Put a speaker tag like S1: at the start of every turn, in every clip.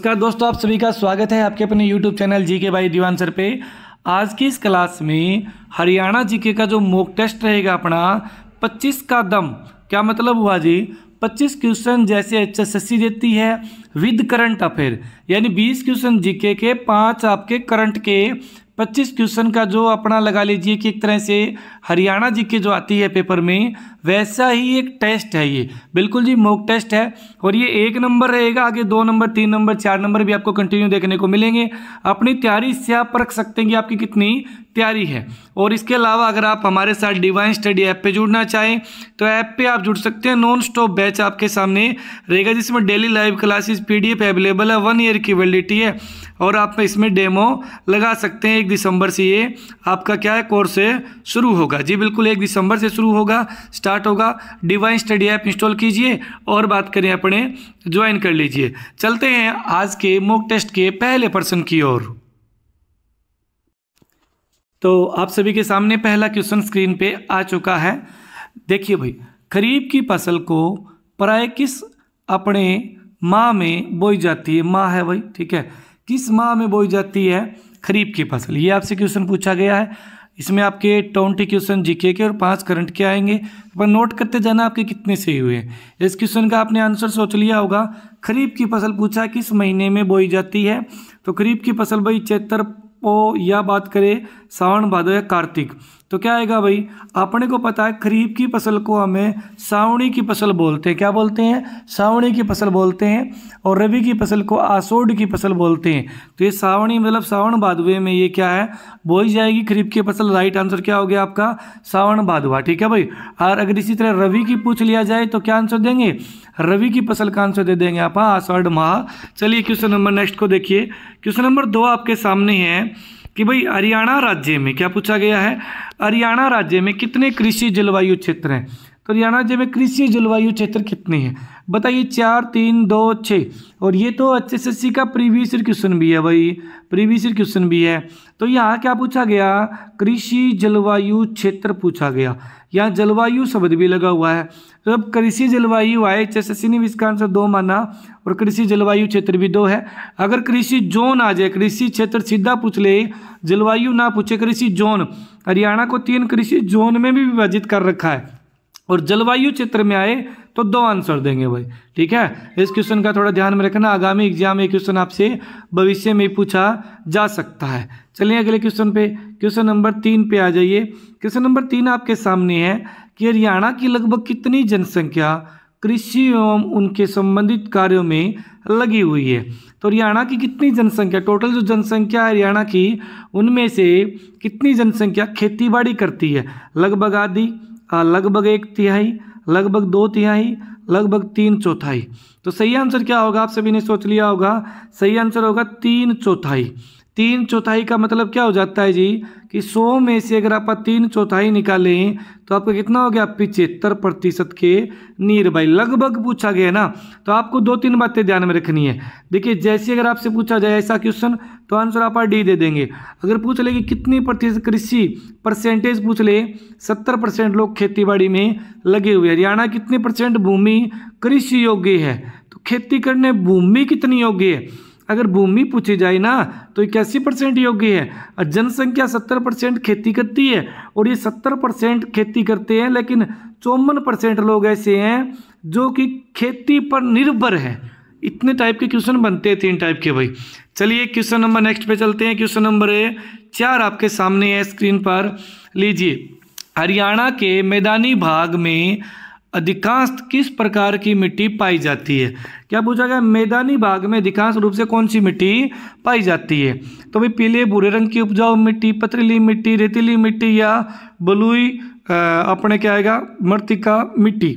S1: नमस्कार दोस्तों, आप सभी का स्वागत है आपके अपने YouTube channel GK by Diwan sir पे। आज की इस क्लास में हरियाणा जीके का जो मॉक टेस्ट रहेगा अपना 25 का दम। क्या मतलब हुआ जी? 25 क्वेश्चन जैसे HSSC देती है विद करंट अफेयर, यानी 20 क्वेश्चन जीके के 5 आपके करंट के 25 क्वेश्चन का जो अपना लगा लीजिए कि एक तरह से हरियाणा जीके जो आती है पेपर में वैसा ही एक टेस्ट है। ये बिल्कुल जी मॉक टेस्ट है और ये 1 नंबर रहेगा, आगे 2 नंबर 3 नंबर 4 नंबर भी आपको कंटिन्यू देखने को मिलेंगे। अपनी तैयारी से आप परख सकते हैं कि आपकी कितनी तैयारी है। और इसके अलावा अगर आप हमारे साथ डिवाइन स्टडी ऐप पे जुड़ना चाहें तो ऐप पे आप जुड़ सकते हैं। नॉन स्टॉप बैच आपके सामने रहेगा जिसमें daily live classes PDF available है, 1 ईयर की वैलिडिटी है और आप इसमें डेमो लगा सकते हैं। 1 दिसंबर से ये आपका क्या है कोर्स शुरू होगा जी, बिल्कुल 1 दिसंबर से शुरू होगा, स्टार्ट होगा। डिवाइन स्टडी ऐप इंस्टॉल कीजिए और बात करें अपने ज्वाइन कर लीजिए। चलते हैं आज के मॉक टेस्ट के पहले प्रश्न की ओर। तो आप सभी के सामने पहला क्वेश्चन स्क्रीन पे आ चुका है। देखिए भाई, खरीफ की फसल को प्राय किस अपने माह में बोई जाती है? माह है भाई, ठीक है। किस माह में बोई जाती है खरीफ की फसल? ये आपसे क्वेश्चन पूछा गया है। इसमें आपके 20 क्वेश्चन जीके के और 5 करंट के आएंगे, पर नोट करते जाना आपके कितने सही हुए। इस क्वेश्चन का आपने आंसर सोच लिया होगा। खरीफ की फसल पूछा किस महीने में बोई जाती है, तो खरीफ की फसल भाई चैत्र पो या बात करें सावन भादो या कार्तिक, तो क्या आएगा भाई? अपने को पता है खरीफ की फसल को हमें सावणी की फसल बोलते हैं। क्या बोलते हैं? सावणी की फसल बोलते हैं। और रबी की फसल को आषाढ़ की फसल बोलते हैं। तो ये सावणी मतलब सावन भादवे में ये क्या है बोई जाएगी खरीफ की फसल। राइट आंसर क्या हो गया आपका? सावन भादवा, ठीक है भाई। और अगर इसी तरह रवि की पूछ लिया जाए तो क्या आंसर देंगे? रवि की फसल का आंसर दे देंगे आप आषाढ़ माह। चलिए क्वेश्चन नंबर नेक्स्ट को देखिए। क्वेश्चन नंबर 2 आपके सामने है कि भाई हरियाणा राज्य में क्या पूछा गया है? हरियाणा राज्य में कितने कृषि जलवायु क्षेत्र हैं? तो हरियाणा राज्य में कृषि जलवायु क्षेत्र कितने हैं बताइए? 4 3 2 6। और ये तो HSSC का प्रीवियस ईयर क्वेश्चन भी है भाई, प्रीवियस ईयर क्वेश्चन भी है। तो यहाँ क्या पूछा गया? कृषि जलवायु क्षेत्र पूछा गया। यहाँ जलवायु शब्द भी लगा हुआ है। तो अब कृषि जलवायु आए, HSSC ने भी इसका आंसर 2 माना और कृषि जलवायु क्षेत्र भी 2 है। अगर कृषि जोन आ जाए, कृषि क्षेत्र सीधा पूछ ले, जलवायु ना पूछे, कृषि जोन, हरियाणा को 3 कृषि जोन में भी विभाजित कर रखा है और जलवायु क्षेत्र में आए तो 2 आंसर देंगे भाई, ठीक है। इस क्वेश्चन का थोड़ा ध्यान में रखना, आगामी एग्जाम में क्वेश्चन आपसे भविष्य में पूछा जा सकता है। चलिए अगले क्वेश्चन पे, क्वेश्चन नंबर 3 पे आ जाइए। क्वेश्चन नंबर 3 आपके सामने है कि हरियाणा की लगभग कितनी जनसंख्या कृषि एवं उनके संबंधित कार्यों में लगी हुई है? तो हरियाणा की कितनी जनसंख्या, टोटल जो जनसंख्या है हरियाणा की, उनमें से कितनी जनसंख्या खेतीबाड़ी करती है? लगभग आधी, लगभग 1/3, लगभग 2/3, लगभग 3/4। तो सही आंसर क्या होगा? आप सभी ने सोच लिया होगा। सही आंसर होगा 3/4। 3/4 का मतलब क्या हो जाता है जी कि 100 में से अगर आप 3/4 निकालें तो आपका कितना हो गया? 75% के नीर भाई। लगभग पूछा गया ना, तो आपको 2-3 बातें ध्यान में रखनी है। देखिए, जैसे अगर आपसे पूछा जाए ऐसा क्वेश्चन तो आंसर आप डी दे देंगे। अगर पूछ ले कि कितनी प्रतिशत कृषि, परसेंटेज पूछ ले, 70% लोग खेतीबाड़ी में लगे हुए। हरियाणा कितने % भूमि कृषि योग्य है? तो खेती करने भूमि कितनी योग्य है? अगर भूमि पूछी जाए ना तो 81% योग्य है। और जनसंख्या 70% खेती करती है और ये 70% खेती करते हैं, लेकिन 54% लोग ऐसे हैं जो कि खेती पर निर्भर है। इतने टाइप के क्वेश्चन बनते हैं, 3 टाइप के भाई। चलिए क्वेश्चन नंबर नेक्स्ट पे चलते हैं। क्वेश्चन नंबर 4 आपके सामने है स्क्रीन पर, लीजिए। हरियाणा के मैदानी भाग में अधिकांश किस प्रकार की मिट्टी पाई जाती है? क्या पूछा गया? मैदानी भाग में अधिकांश रूप से कौन सी मिट्टी पाई जाती है? तो भाई पीले भूरे रंग की उपजाऊ मिट्टी, पथरीली मिट्टी, रेतीली मिट्टी या बलुई अपने क्या आएगा मृत्तिका मिट्टी।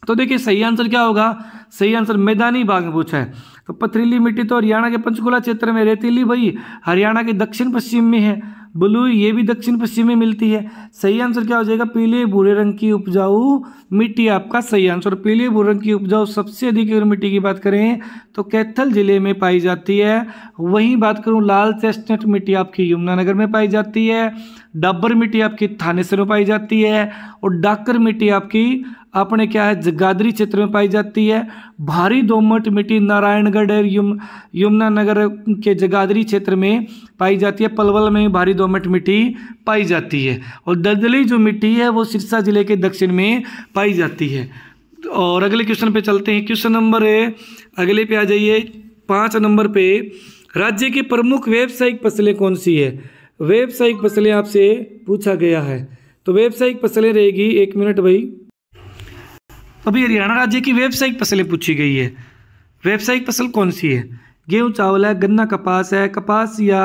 S1: तो देखिए सही आंसर क्या होगा? सही आंसर मैदानी भाग में पूछा है तो पथरीली मिट्टी तो हरियाणा के पंचकुला क्षेत्र में, रेतीली भाई हरियाणा के दक्षिण पश्चिम में है, ब्लू ये भी दक्षिण पश्चिम में मिलती है। सही आंसर क्या हो जाएगा? पीले भूरे रंग की उपजाऊ मिट्टी आपका सही आंसर। पीले भूरे रंग की उपजाऊ सबसे अधिक मिट्टी की बात करें तो कैथल जिले में पाई जाती है। वहीं बात करूं लाल चेस्टनट मिट्टी आपकी यमुनानगर में पाई जाती है। डाबर मिट्टी आपकी थानेसर में पाई जाती है, और डाकर मिट्टी आपकी अपने क्या है जगाधरी क्षेत्र में पाई जाती है। भारी दोमट मिट्टी नारायणगढ़ और यमुनानगर के जगाधरी क्षेत्र में पाई जाती है। पलवल में भारी दोमट मिट्टी पाई जाती है, और दलदली जो मिट्टी है वो सिरसा जिले के दक्षिण में पाई जाती है। और अगले क्वेश्चन पे चलते हैं। क्वेश्चन नंबर अगले पे आ जाइए 5 नंबर पे। राज्य की प्रमुख व्यावसायिक फसलें कौन सी है? व्यावसायिक फसलें आपसे पूछा गया है, तो व्यावसायिक फसलें रहेगी, 1 मिनट भाई। अभी हरियाणा राज्य की व्यावसायिक फसलें पूछी गई है। व्यावसायिक फसल कौन सी है? गेहूं चावल है, गन्ना कपास है, कपास या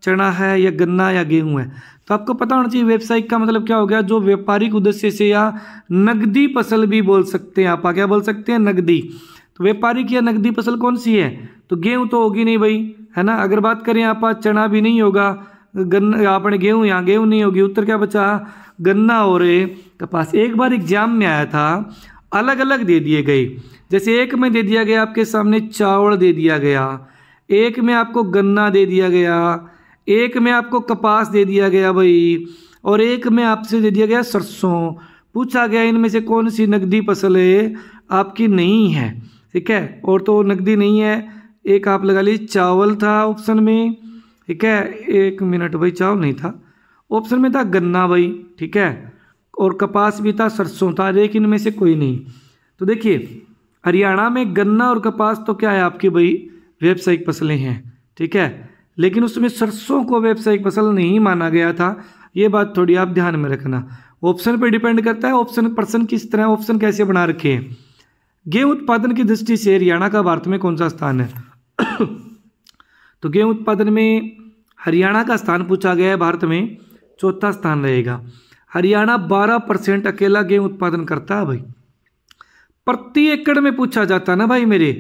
S1: चना है, या गन्ना या गेहूं है। तो आपको पता होना चाहिए व्यावसायिक का मतलब क्या हो गया, जो व्यापारिक उद्देश्य से या नकदी फसल भी बोल सकते हैं आप। क्या बोल सकते हैं? नकदी। तो व्यापारिक या नकदी फसल कौन सी है? तो गेहूं तो होगी नहीं भाई, है ना। अगर बात करें आप चना भी नहीं होगा, गन्ना आपने गेहूं, यहाँ गेहूं नहीं होगी। उत्तर क्या बचा? गन्ना और कपास। एक बार एग्जाम में आया था, अलग अलग दे दिए गए। जैसे एक में दे दिया गया आपके सामने चावल दे दिया गया, एक में आपको गन्ना दे दिया गया, एक में आपको कपास दे दिया गया भाई, और एक में आपसे दे दिया गया सरसों। पूछा गया इनमें से कौन सी नकदी फसल है आपकी नहीं है, ठीक है। और तो नकदी नहीं है, एक आप लगा लीजिए चावल था ऑप्शन में, ठीक है। 1 मिनट भाई, चावल नहीं था ऑप्शन में, था गन्ना भाई, ठीक है। और कपास भी था, सरसों था, लेकिन इनमें से कोई नहीं। तो देखिए हरियाणा में गन्ना और कपास तो क्या है आपकी भाई व्यावसायिक फसलें हैं, ठीक है। लेकिन उसमें सरसों को व्यावसायिक फसल नहीं माना गया था, ये बात थोड़ी आप ध्यान में रखना। ऑप्शन पर डिपेंड करता है, ऑप्शन पर्सन किस तरह ऑप्शन कैसे बना रखे हैं। गेहूं उत्पादन की दृष्टि से हरियाणा का भारत में कौन सा स्थान है? तो गेहूं उत्पादन में हरियाणा का स्थान पूछा गया है, भारत में 4था स्थान रहेगा। हरियाणा 12% अकेला गेहूं उत्पादन करता है भाई। प्रति एकड़ में पूछा जाता है ना भाई मेरे,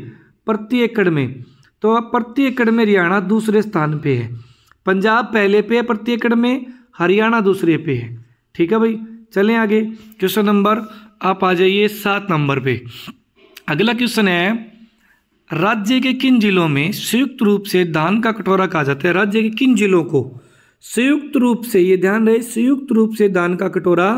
S1: प्रति एकड़ में, तो अब प्रति एकड़ में हरियाणा दूसरे स्थान पे है। पंजाब पहले पे है प्रति एकड़ में, हरियाणा दूसरे पे है, ठीक है भाई। चलें आगे। क्वेश्चन नंबर आप आ जाइए 7 नंबर पे। अगला क्वेश्चन है, राज्य के किन जिलों में संयुक्त रूप से धान का कटोरा कहा जाता है? राज्य के किन जिलों को संयुक्त रूप से, ये ध्यान रहे, संयुक्त रूप से धान का कटोरा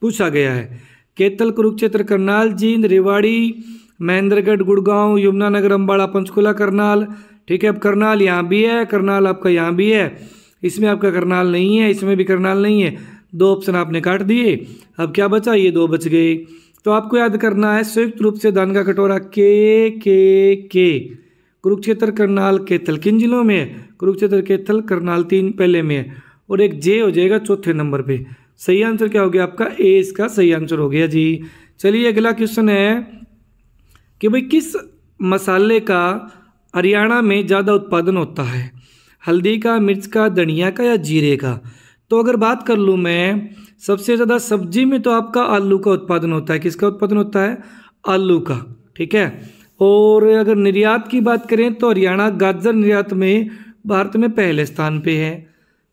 S1: पूछा गया है। कैथल, कुरुक्षेत्र, करनाल, जींद, रेवाड़ी, महेंद्रगढ़, गुड़गांव, यमुनानगर, अम्बाड़ा, पंचकुला, करनाल, ठीक है। अब करनाल यहाँ भी है, करनाल आपका यहाँ भी है, इसमें आपका करनाल नहीं है, इसमें भी करनाल नहीं है। 2 ऑप्शन आपने काट दिए, अब क्या बचा? ये 2 बच गए। तो आपको याद करना है संयुक्त रूप से धान का कटोरा के कुरुक्षेत्र, करनाल, कैथल किन जिलों में है? कुरुक्षेत्र, कैथल, करनाल 3 पहले में है, और एक जे हो जाएगा 4थे नंबर पे। सही आंसर क्या हो गया आपका? ए इसका सही आंसर हो गया जी। चलिए अगला क्वेश्चन है कि भाई किस मसाले का हरियाणा में ज़्यादा उत्पादन होता है? हल्दी का, मिर्च का, धनिया का, या जीरे का? तो अगर बात कर लूँ मैं, सबसे ज़्यादा सब्जी में तो आपका आलू का उत्पादन होता है। किसका उत्पादन होता है? आलू का, ठीक है। और अगर निर्यात की बात करें तो हरियाणा गाजर निर्यात में भारत में पहले स्थान पे है,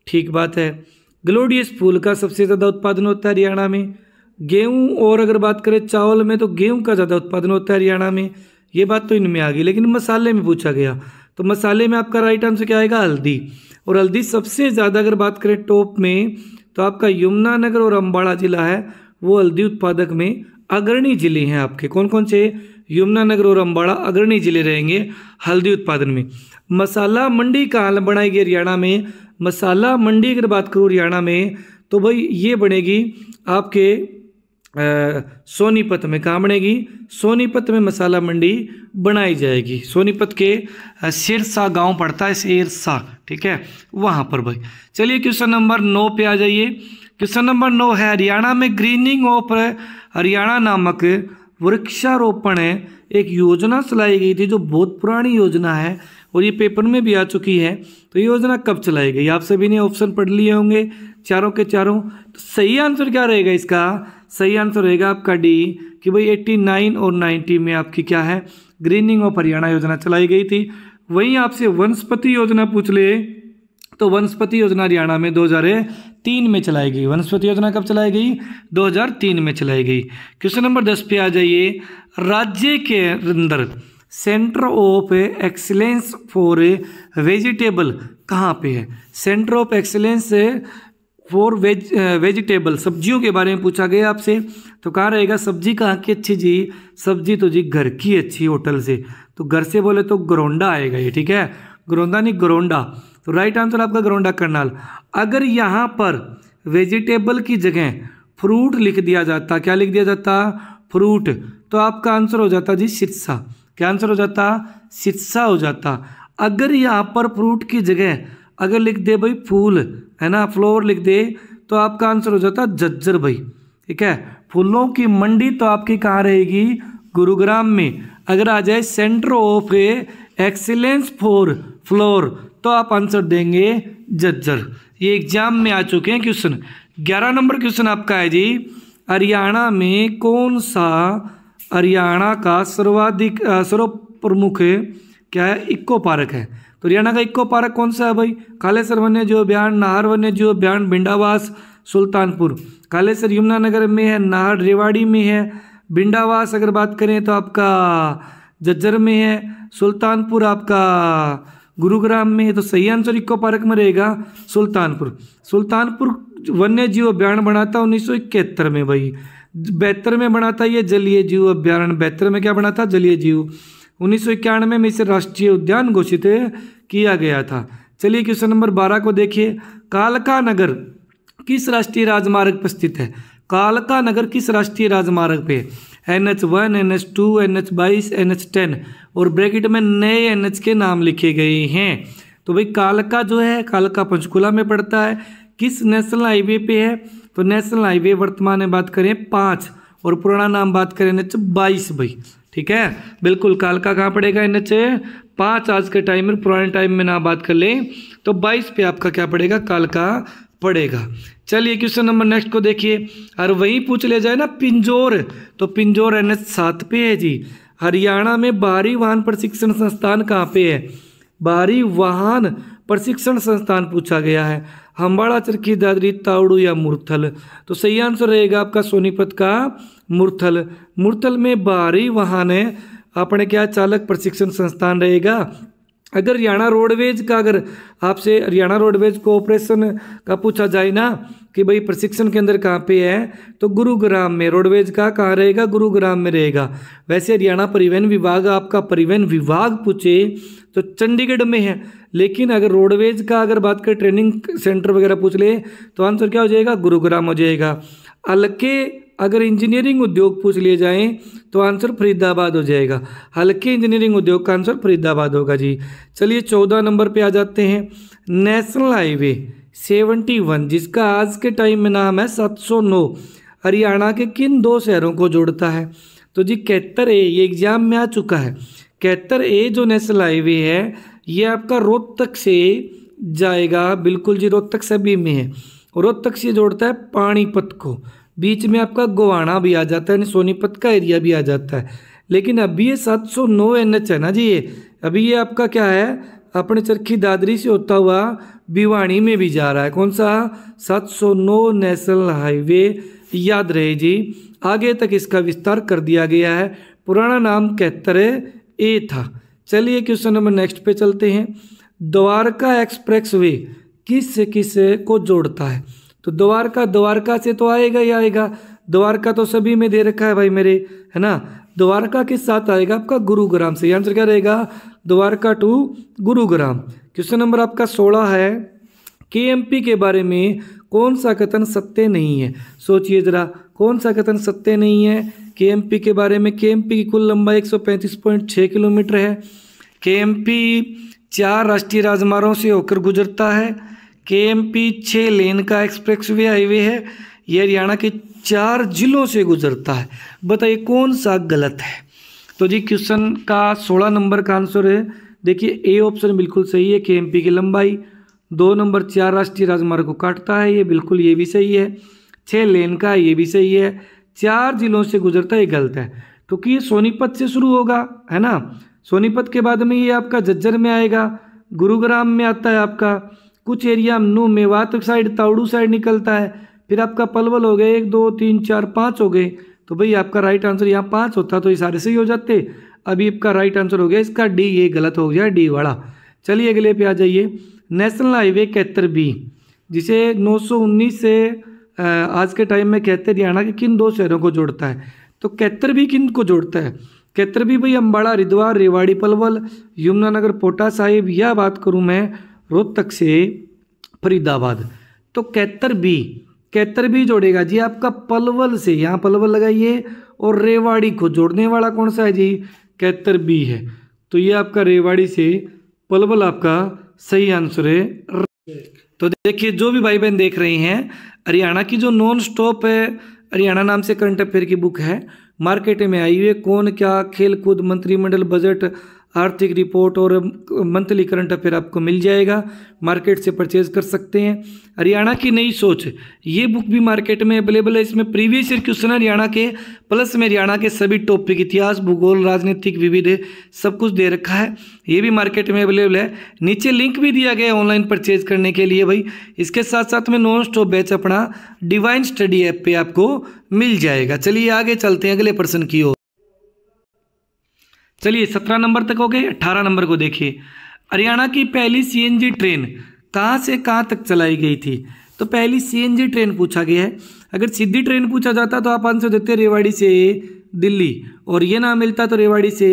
S1: ठीक बात है। ग्लोडियस फूल का सबसे ज़्यादा उत्पादन होता है हरियाणा में। गेहूं, और अगर बात करें चावल में तो गेहूं का ज़्यादा उत्पादन होता है हरियाणा में, ये बात तो इनमें आ गई। लेकिन मसाले में पूछा गया, तो मसाले में आपका राइट आंसर क्या आएगा? हल्दी। और हल्दी सबसे ज़्यादा अगर बात करें टॉप में, तो आपका यमुनानगर और अम्बाड़ा जिला है, वो हल्दी उत्पादक में अग्रणी जिले हैं आपके। कौन कौन से? यमुनानगर और अम्बाड़ा अग्रणी जिले रहेंगे हल्दी उत्पादन में। मसाला मंडी कहाँ बनाई गई हरियाणा में? मसाला मंडी अगर बात करूँ हरियाणा में, तो भाई ये बनेगी आपके सोनीपत में। कहाँ बनेगी? सोनीपत में मसाला मंडी बनाई जाएगी। सोनीपत के सिरसा गांव पड़ता है, सिरसा, ठीक है, वहाँ पर भाई। चलिए क्वेश्चन नंबर 9 पे आ जाइए। क्वेश्चन नंबर 9 है, हरियाणा में ग्रीनिंग ऑफ हरियाणा नामक वृक्षारोपण एक योजना चलाई गई थी, जो बहुत पुरानी योजना है और ये पेपर में भी आ चुकी है। तो ये योजना कब चलाई गई? आप सभी ने ऑप्शन पढ़ लिए होंगे चारों के चारों। तो सही आंसर क्या रहेगा इसका? सही आंसर रहेगा आपका डी, कि भाई 89 और 90 में आपकी क्या है? ग्रीनिंग ऑफ हरियाणा योजना चलाई गई थी। वहीं आपसे वनस्पति योजना पूछ ले, तो वनस्पति योजना हरियाणा में 2003 में चलाई गई। वनस्पति योजना कब चलाई गई? 2003 में चलाई गई। क्वेश्चन नंबर 10 पे आ जाइए। राज्य के अंदर centre of excellence for vegetable कहाँ पे है? Centre of excellence for vegetable, सब्जियों के बारे में पूछा गया आपसे, तो कहाँ रहेगा सब्जी कहाँ की अच्छी जी, सब्जी तो जी घर की अच्छी होटल से, तो घर से बोले तो गरोंडा आएगा ये, ठीक है, गरोंदा नहीं गरोंडा, तो राइट आंसर आपका गरोंडा करनाल। अगर यहाँ पर वेजिटेबल की जगह फ्रूट लिख दिया जाता, क्या लिख दिया जाता, फ्रूट, तो आपका आंसर हो जाता जी सिरसा, क्या आंसर हो जाता, सिरसा हो जाता। अगर यहाँ पर फ्रूट की जगह अगर लिख दे भाई फूल, है ना, फ्लावर लिख दे, तो आपका आंसर हो जाता झज्जर भाई, ठीक है। फूलों की मंडी तो आपकी कहाँ रहेगी, गुरुग्राम में। अगर आ जाए centre of excellence for floor, तो आप आंसर देंगे झज्जर। ये एग्जाम में आ चुके हैं क्वेश्चन। 11 नंबर क्वेश्चन आपका है जी, हरियाणा में कौन सा हरियाणा का सर्वाधिक सर्व प्रमुख क्या है, इको पार्क है। तो हरियाणा का इको पार्क कौन सा है भाई, कालेसर वन्य जीव अभ्यारण्य, नाहर वन्य जीव अभ्यारण्य, भिंडावास, सुल्तानपुर। कालेसर यमुनानगर में है, नाहर रेवाड़ी में है, भिंडावास अगर बात करें तो आपका झज्जर में है, सुल्तानपुर आपका गुरुग्राम में है। तो सही आंसर इको पार्क में रहेगा सुल्तानपुर। सुल्तानपुर वन्य जीव अभ्यारण्य बना था 1971 में भाई, 72 में बना था ये जलीय जीव अभ्यारण्य, 72 में क्या बना था, जलीय जीव। 1991 में इसे राष्ट्रीय उद्यान घोषित किया गया था। चलिए क्वेश्चन नंबर 12 को देखिए, कालका नगर किस राष्ट्रीय राजमार्ग पर स्थित है। कालका नगर किस राष्ट्रीय राजमार्ग पे, NH1, NH2, NH22, NH10, और ब्रैकेट में नए NH के नाम लिखे गए हैं। तो भाई कालका जो है, कालका पंचकुला में पड़ता है, किस नेशनल हाईवे पे है, तो नेशनल हाईवे वर्तमान में बात करें 5 और पुराना नाम बात करें NH22 भाई, ठीक है, बिल्कुल। कालका कहाँ पड़ेगा, NH5 आज के टाइम में, पुराने टाइम में ना बात कर लें तो 22 पे आपका क्या पड़ेगा, कालका पड़ेगा। चलिए क्वेश्चन नंबर नेक्स्ट को देखिए, और वहीं पूछ ले जाए ना पिंजौर, तो पिंजौर NH7 पे है जी। हरियाणा में बाहरी वाहन प्रशिक्षण संस्थान कहाँ पे है, बाहरी वाहन प्रशिक्षण संस्थान पूछा गया है, हम्बाड़ा, चरखी दादरी, तावड़ू या मुरथल। तो सही आंसर रहेगा आपका सोनीपत का मुरथल। मुरथल में बाहरी वाहन है अपने क्या चालक प्रशिक्षण संस्थान रहेगा। अगर हरियाणा रोडवेज का, अगर आपसे हरियाणा रोडवेज कोऑपरेशन का पूछा जाए ना कि भाई प्रशिक्षण केंद्र कहाँ पे है, तो गुरुग्राम में। रोडवेज का कहाँ रहेगा, गुरुग्राम में रहेगा। वैसे हरियाणा परिवहन विभाग, आपका परिवहन विभाग पूछे तो चंडीगढ़ में है, लेकिन अगर रोडवेज का अगर बात करें ट्रेनिंग सेंटर वगैरह पूछ ले तो आंसर क्या हो जाएगा, गुरुग्राम हो जाएगा। हल्के अगर इंजीनियरिंग उद्योग पूछ लिए जाएं तो आंसर फरीदाबाद हो जाएगा। हल्के इंजीनियरिंग उद्योग का आंसर फरीदाबाद होगा जी। चलिए 14 नंबर पे आ जाते हैं, नेशनल हाईवे 71 जिसका आज के टाइम में नाम है 709, हरियाणा के किन 2 शहरों को जोड़ता है। तो जी 71A, ये एग्जाम में आ चुका है। 71A जो नेशनल हाईवे है ये आपका रोहतक से जाएगा, बिल्कुल जी, रोहतक सभी में है। रोहतक से जोड़ता है पानीपत को, बीच में आपका गोवाना भी आ जाता है, यानी सोनीपत का एरिया भी आ जाता है। लेकिन अभी ये 709 NH है ना जी, ये अभी ये आपका क्या है, अपने चरखी दादरी से होता हुआ भिवानी में भी जा रहा है। कौन सा, 709 नेशनल हाईवे, याद रहे जी। आगे तक इसका विस्तार कर दिया गया है, पुराना नाम 71A था। चलिए क्वेश्चन नंबर नेक्स्ट पे चलते हैं, द्वारका एक्सप्रेस वे किस किस को जोड़ता है। तो द्वारका से तो आएगा ही आएगा, द्वारका तो सभी में दे रखा है भाई मेरे, है ना। द्वारका के साथ आएगा आपका गुरुग्राम से, आंसर क्या रहेगा, Dwarka to Gurugram. Question number आपका 16 है, KMP के बारे में कौन सा कथन सत्य नहीं है। सोचिए जरा, कौन सा कथन सत्य नहीं है KMP के बारे में। KMP की कुल लंबाई 135.6 किलोमीटर है। KMP 4 राष्ट्रीय राजमार्गों से होकर गुजरता है। KMP 6 लेन का एक्सप्रेसवे हाईवे है। यह हरियाणा के 4 जिलों से गुजरता है। बताइए कौन सा गलत है। तो जी क्वेश्चन का 16 नंबर का आंसर है, देखिए A ऑप्शन बिल्कुल सही है। KMP की लंबाई 2 नंबर 4 राष्ट्रीय राजमार्ग को काटता है, ये बिल्कुल ये भी सही है। 6 लेन का ये भी सही है। 4 जिलों से गुजरता है, ये गलत है क्योंकि ये सोनीपत से शुरू होगा, है ना। सोनीपत के बाद में ये आपका झज्जर में आएगा, गुरुग्राम में आता है आपका, कुछ एरिया नू मेवात साइड, तावड़ू साइड निकलता है, फिर आपका पलवल हो गए, 1 2 3 4 5 हो गए। तो भाई आपका राइट आंसर यहाँ 5 होता तो ये सारे सही हो जाते। अभी आपका राइट आंसर हो गया इसका D, ये गलत हो गया D वाला। चलिए अगले पे आ जाइए, नेशनल हाईवे 71B जिसे 919 से आज के टाइम में कहते हैं हरियाणा के किन दो शहरों को जोड़ता है? तो कैथर भी किन को जोड़ता है? कैथर भी भाई अम्बाड़ा हरिद्वार रेवाड़ी पलवल यमुनानगर पोटा साहिब, या बात करूं मैं रोहतक से फरीदाबाद, तो कैथर भी जोड़ेगा जी आपका पलवल से, यहाँ पलवल लगाइए, और रेवाड़ी को जोड़ने वाला कौन सा है जी? कैथर भी है। तो ये आपका रेवाड़ी से पलवल आपका सही आंसर है। तो देखिए जो भी भाई बहन देख रहे हैं, हरियाणा की जो नॉन स्टॉप है हरियाणा नाम से करंट अफेयर की बुक है, मार्केट में आई हुई है। कौन क्या, खेल कूद, मंत्रिमंडल, बजट, आर्थिक रिपोर्ट और मंथली करंट अफेयर आपको मिल जाएगा, मार्केट से परचेज कर सकते हैं। हरियाणा की नई सोच, ये बुक भी मार्केट में अवेलेबल है। इसमें प्रीवियस ईयर क्वेश्चन हरियाणा के, प्लस में हरियाणा के सभी टॉपिक, इतिहास, भूगोल, राजनीतिक, विविध, सब कुछ दे रखा है। ये भी मार्केट में अवेलेबल है। नीचे लिंक भी दिया गया है ऑनलाइन परचेज करने के लिए भाई। इसके साथ साथ में नॉन स्टॉप बैच अपना डिवाइन स्टडी ऐप पे आपको मिल जाएगा। चलिए आगे चलते हैं अगले प्रश्न की ओर। चलिए 17 नंबर तक हो गए। 18 नंबर को देखिए, हरियाणा की पहली सीएनजी ट्रेन कहाँ से कहाँ तक चलाई गई थी? तो पहली सीएनजी ट्रेन पूछा गया है। अगर सीधी ट्रेन पूछा जाता तो आप आंसर देते रेवाड़ी से दिल्ली, और ये ना मिलता तो रेवाड़ी से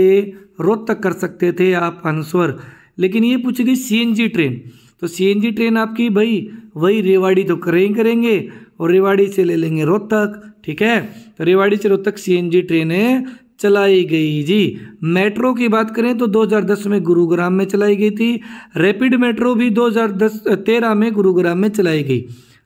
S1: रोहतक कर सकते थे आप आंसर। लेकिन ये पूछी गई सीएनजी ट्रेन, तो सीएनजी ट्रेन आपकी भाई वही रेवाड़ी तो करेंगे और रेवाड़ी से ले लेंगे रोहतक, ठीक है। तो रेवाड़ी से रोहतक सीएनजी ट्रेनें चलाई गई जी। मेट्रो की बात करें तो 2010 में गुरुग्राम में चलाई गई थी। रैपिड मेट्रो भी 2013 में गुरुग्राम में चलाई गई।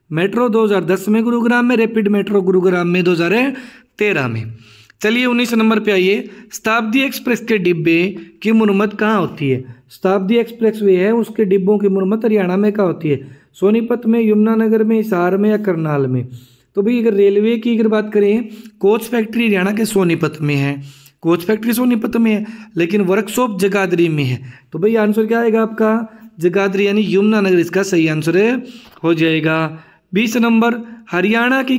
S1: मेट्रो 2010 में गुरुग्राम में, रैपिड मेट्रो गुरुग्राम में 2013 में। चलिए 19 नंबर पे आइए। शताब्दी एक्सप्रेस के डिब्बे की मुरम्मत कहाँ होती है? शताब्दी एक्सप्रेस वे है, उसके डिब्बों की मुरम्मत हरियाणा में कहाँ होती है? सोनीपत में, यमुनानगर में, हिसार में या करनाल में? तो भाई अगर रेलवे की अगर बात करें, कोच फैक्ट्री हरियाणा के सोनीपत में है, कोच फैक्ट्री सोनीपत में है, लेकिन वर्कशॉप जगाधरी में है। तो भाई आंसर क्या आएगा आपका? जगाधरी यानी यमुनानगर इसका सही आंसर हो जाएगा। 20 नंबर, हरियाणा की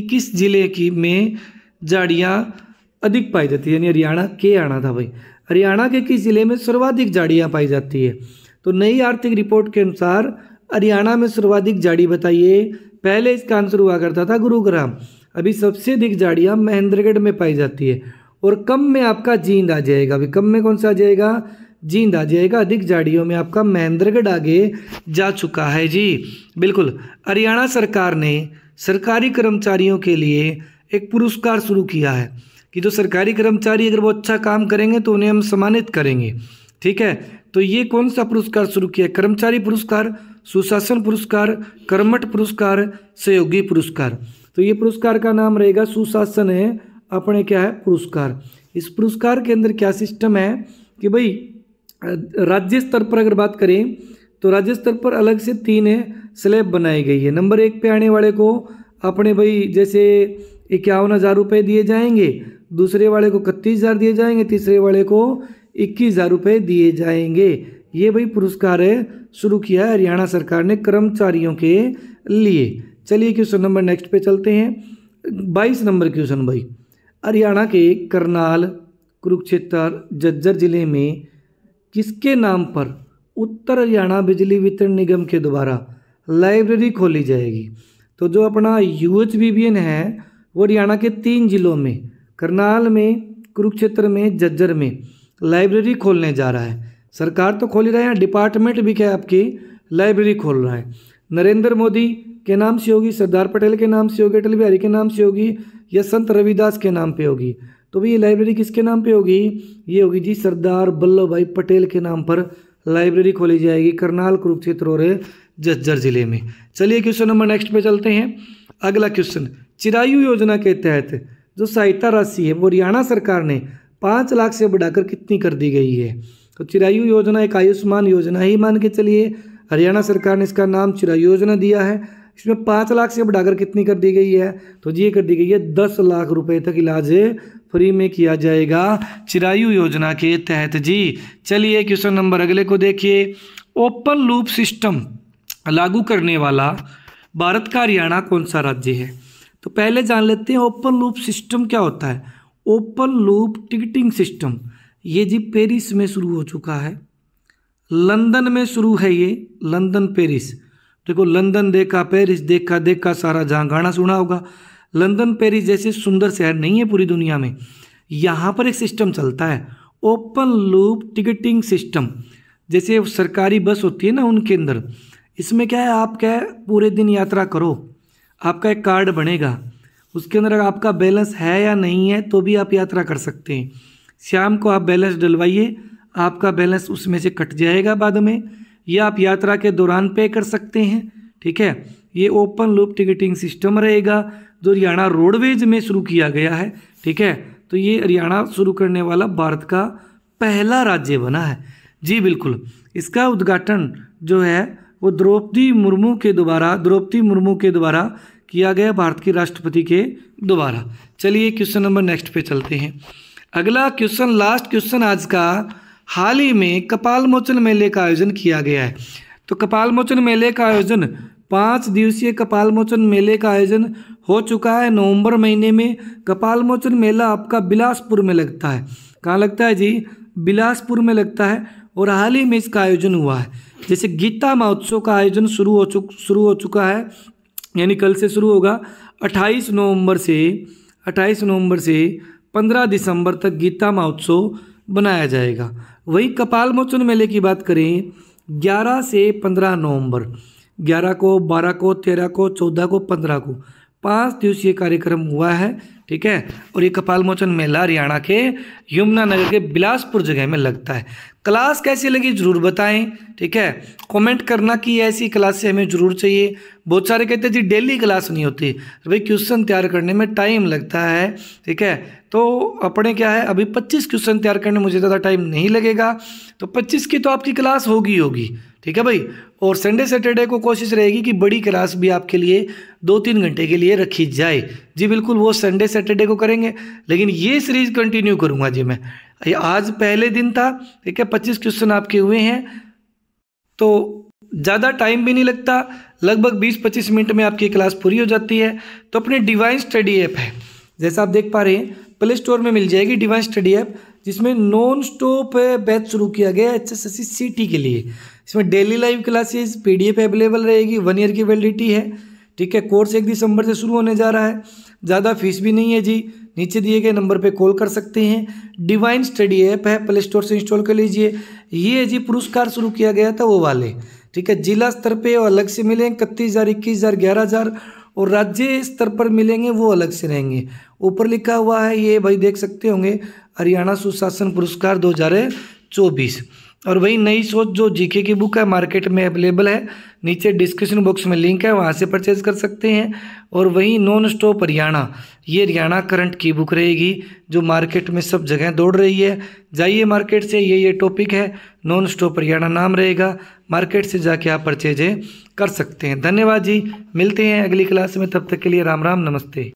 S1: किस जिले की में झाड़ियाँ अधिक पाई जाती है? यानी हरियाणा के आना था भाई, हरियाणा के किस जिले में सर्वाधिक झाड़ियाँ पाई जाती है? तो नई आर्थिक रिपोर्ट के अनुसार हरियाणा में सर्वाधिक झाड़ी बताइए। पहले इसका आंसर हुआ करता था गुरुग्राम, अभी सबसे अधिक झाड़ियाँ महेंद्रगढ़ में पाई जाती है, और कम में आपका जींद आ जाएगा। अभी कम में कौन सा आ जाएगा? जींद आ जाएगा। अधिक झाड़ियों में आपका महेंद्रगढ़ आगे जा चुका है जी। बिल्कुल, हरियाणा सरकार ने सरकारी कर्मचारियों के लिए एक पुरस्कार शुरू किया है कि जो सरकारी कर्मचारी अगर वो अच्छा काम करेंगे तो उन्हें हम सम्मानित करेंगे, ठीक है। तो ये कौन सा पुरस्कार शुरू किया? कर्मचारी पुरस्कार, सुशासन पुरस्कार, कर्मठ पुरस्कार, सहयोगी पुरस्कार। तो ये पुरस्कार का नाम रहेगा सुशासन है अपने क्या है पुरस्कार। इस पुरस्कार के अंदर क्या सिस्टम है कि भाई राज्य स्तर पर अगर बात करें तो राज्य स्तर पर अलग से 3 स्लैब बनाई गई है। नंबर 1 पे आने वाले को अपने भाई जैसे 51,000 रुपये दिए जाएंगे, दूसरे वाले को 31,000 दिए जाएंगे, तीसरे वाले को 21,000 रुपये दिए जाएंगे। ये भाई पुरस्कार शुरू किया है हरियाणा सरकार ने कर्मचारियों के लिए। चलिए क्वेश्चन नंबर नेक्स्ट पे चलते हैं। 22 नंबर क्वेश्चन भाई, हरियाणा के करनाल, कुरुक्षेत्र, झज्जर जिले में किसके नाम पर उत्तर हरियाणा बिजली वितरण निगम के द्वारा लाइब्रेरी खोली जाएगी? तो जो अपना UHBBN है वो हरियाणा के 3 जिलों में, करनाल में, कुरुक्षेत्र में, झज्जर में लाइब्रेरी खोलने जा रहा है। सरकार तो खोल ही रहा है, डिपार्टमेंट भी क्या आपकी लाइब्रेरी खोल रहा है। नरेंद्र मोदी के नाम से होगी, सरदार पटेल के नाम से होगी, अटल बिहारी के नाम से होगी, या संत रविदास के नाम पे होगी? तो भाई ये लाइब्रेरी किसके नाम पे होगी? ये होगी जी सरदार वल्लभ भाई पटेल के नाम पर लाइब्रेरी खोली जाएगी करनाल, कुरुक्षेत्र और झज्जर जिले में। चलिए क्वेश्चन नंबर नेक्स्ट पे चलते हैं। अगला क्वेश्चन, चिरायु योजना के तहत जो सहायता राशि है वो हरियाणा सरकार ने 5 लाख से बढ़ाकर कितनी कर दी गई है? तो चिरायु योजना एक आयुष्मान योजना ही मान के चलिए, हरियाणा सरकार ने इसका नाम चिरायु योजना दिया है। इसमें 5 लाख से बढ़ाकर कितनी कर दी गई है? तो ये कर दी गई है 10 लाख रुपए तक इलाज फ्री में किया जाएगा चिरायु योजना के तहत जी। चलिए क्वेश्चन नंबर अगले को देखिए। ओपन लूप सिस्टम लागू करने वाला भारत का हरियाणा कौन सा राज्य है? तो पहले जान लेते हैं ओपन लूप सिस्टम क्या होता है। ओपन लूप टिकटिंग सिस्टम ये जी पेरिस में शुरू हो चुका है, लंदन में शुरू है ये, लंदन पेरिस। देखो लंदन देखा, पेरिस देखा, देखा सारा, जहाँ गाना सुना होगा। लंदन पेरिस जैसे सुंदर शहर नहीं है पूरी दुनिया में। यहाँ पर एक सिस्टम चलता है, ओपन लूप टिकटिंग सिस्टम। जैसे सरकारी बस होती है ना, उनके अंदर इसमें क्या है, आप क्या है पूरे दिन यात्रा करो, आपका एक कार्ड बनेगा, उसके अंदर अगर आपका बैलेंस है या नहीं है तो भी आप यात्रा कर सकते हैं। शाम को आप बैलेंस डलवाइए, आपका बैलेंस उसमें से कट जाएगा बाद में, या आप यात्रा के दौरान पे कर सकते हैं। ठीक है, ये ओपन लूप टिकटिंग सिस्टम रहेगा जो हरियाणा रोडवेज में शुरू किया गया है। ठीक है, तो ये हरियाणा शुरू करने वाला भारत का पहला राज्य बना है। जी बिल्कुल, इसका उद्घाटन जो है वो द्रौपदी मुर्मू के द्वारा किया गया, भारत की राष्ट्रपति के द्वारा। चलिए क्वेश्चन नंबर नेक्स्ट पे चलते हैं। अगला क्वेश्चन, लास्ट क्वेश्चन आज का, हाल ही में कपाल मोचन मेले का आयोजन किया गया है। तो कपाल मोचन मेले का आयोजन, 5 दिवसीय कपाल मोचन मेले का आयोजन हो चुका है नवंबर महीने में। कपाल मोचन मेला आपका बिलासपुर में लगता है। कहाँ लगता है जी? बिलासपुर में लगता है। और हाल ही में इसका आयोजन हुआ है। जैसे गीता महोत्सव का आयोजन शुरू हो चुका है, यानी कल से शुरू होगा। 28 नवंबर से 15 दिसंबर तक गीता महोत्सव बनाया जाएगा। वही कपाल मोचन मेले की बात करें, 11 से 15 नवंबर, 11 को, 12 को, 13 को, 14 को, 15 को 5 दिवसीय कार्यक्रम हुआ है। ठीक है, और ये कपाल मोचन मेला हरियाणा के यमुनानगर के बिलासपुर जगह में लगता है। क्लास कैसी लगी जरूर बताएं। ठीक है, कमेंट करना कि ऐसी क्लास से हमें जरूर चाहिए। बहुत सारे कहते हैं जी डेली क्लास नहीं होती, भाई क्वेश्चन तैयार करने में टाइम लगता है। ठीक है, तो अपने क्या है, अभी 25 क्वेश्चन तैयार करने मुझे ज़्यादा टाइम नहीं लगेगा, तो 25 की तो आपकी क्लास होगी। ठीक है भाई, और संडे सैटरडे को कोशिश रहेगी कि बड़ी क्लास भी आपके लिए 2-3 घंटे के लिए रखी जाए। जी बिल्कुल, वो संडे सैटरडे को करेंगे, लेकिन ये सीरीज कंटिन्यू करूँगा जी मैं। आज पहले दिन था। ठीक है, 25 क्वेश्चन आपके हुए हैं, तो ज़्यादा टाइम भी नहीं लगता, लगभग 20-25 मिनट में आपकी क्लास पूरी हो जाती है। तो अपने डिवाइन स्टडी ऐप है, जैसा आप देख पा रहे हैं, प्ले स्टोर में मिल जाएगी डिवाइन स्टडी ऐप, जिसमें नॉन स्टॉप बैच शुरू किया गया है HSSC CT के लिए। इसमें daily live classes PDF available रहेगी, 1 ईयर की वैलिडिटी है। ठीक है, कोर्स 1 दिसंबर से शुरू होने जा रहा है। ज़्यादा फीस भी नहीं है जी, नीचे दिए गए नंबर पे कॉल कर सकते हैं। डिवाइन स्टडी ऐप है, प्ले स्टोर से इंस्टॉल कर लीजिए। ये जी पुरस्कार शुरू किया गया था वो वाले। ठीक है, जिला स्तर पे अलग से मिलेंगे 31,000, 21,000, 11,000, और राज्य स्तर पर मिलेंगे वो अलग से रहेंगे। ऊपर लिखा हुआ है, ये भाई देख सकते होंगे, हरियाणा सुशासन पुरस्कार 2024। और वही नई सोच जो जीके की बुक है, मार्केट में अवेलेबल है, नीचे डिस्क्रिप्शन बॉक्स में लिंक है, वहाँ से परचेज कर सकते हैं। और वही नॉन स्टॉप हरियाणा, ये हरियाणा करंट की बुक रहेगी जो मार्केट में सब जगह दौड़ रही है। जाइए मार्केट से, ये टॉपिक है, नॉन स्टॉप हरियाणा नाम रहेगा, मार्केट से जाके आप परचेज कर सकते हैं। धन्यवाद जी, मिलते हैं अगली क्लास में, तब तक के लिए राम राम, नमस्ते।